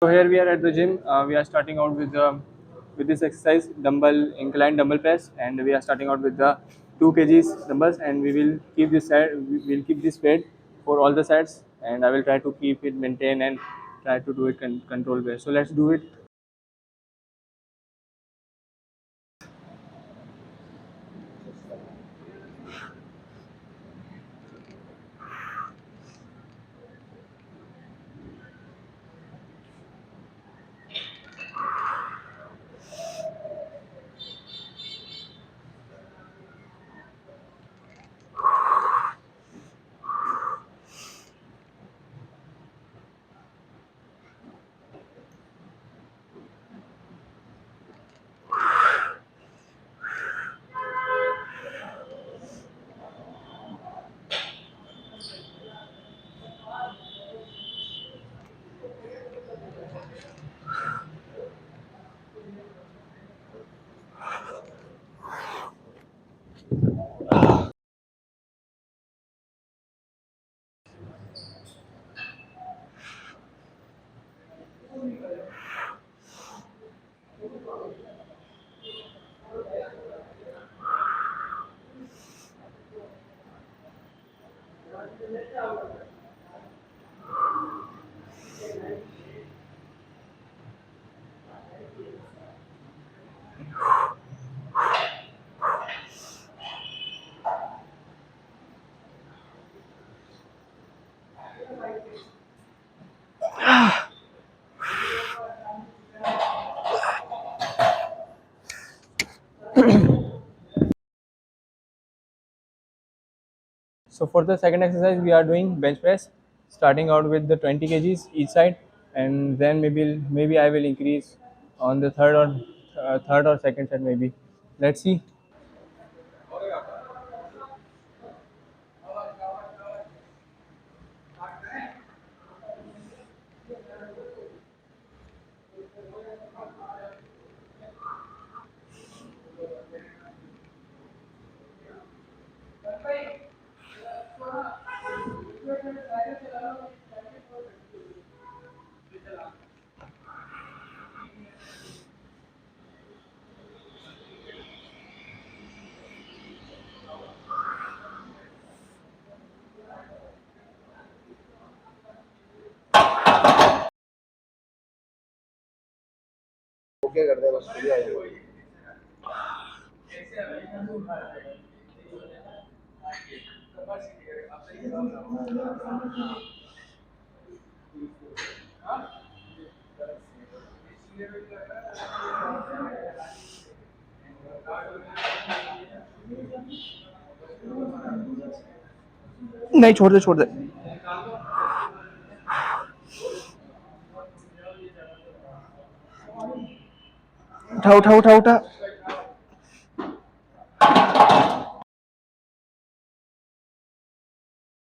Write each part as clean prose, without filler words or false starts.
So here we are at the gym. We are starting out with this exercise, dumbbell incline dumbbell press, and we are starting out with the 2 kgs dumbbells, and we will keep this set. We will keep this weight for all the sets, and I will try to keep it maintain and try to do it control way. So let's do it. So for the second exercise, we are doing bench press, starting out with the 20 kgs each side, and then maybe I will increase on the third or second set maybe. Let's see. नहीं छोड़ दे उठा।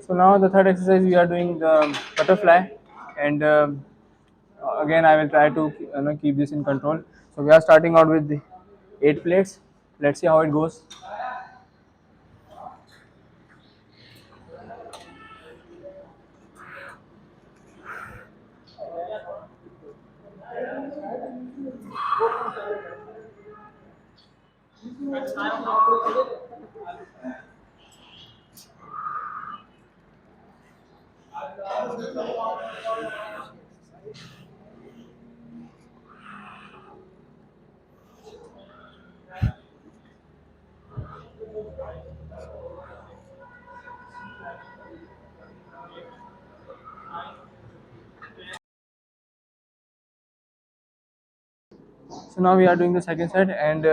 So now the third exercise we are doing the butterfly, and again I will try to keep this in control. So we are starting out with the 8 plates. Let's see how it goes. So now we are doing the second set, and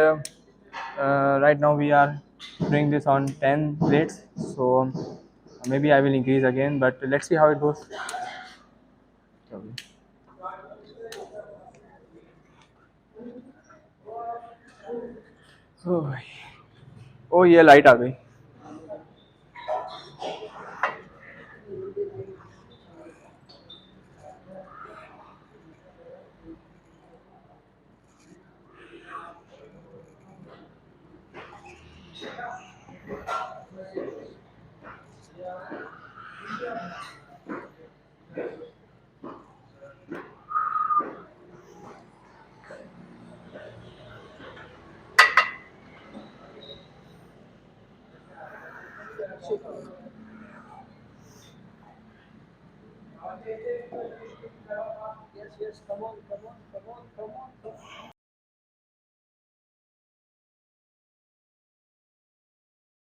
right now we are doing this on 10 plates. So maybe I will increase again, but let's see how it goes. Oh, oh ये light आ गई.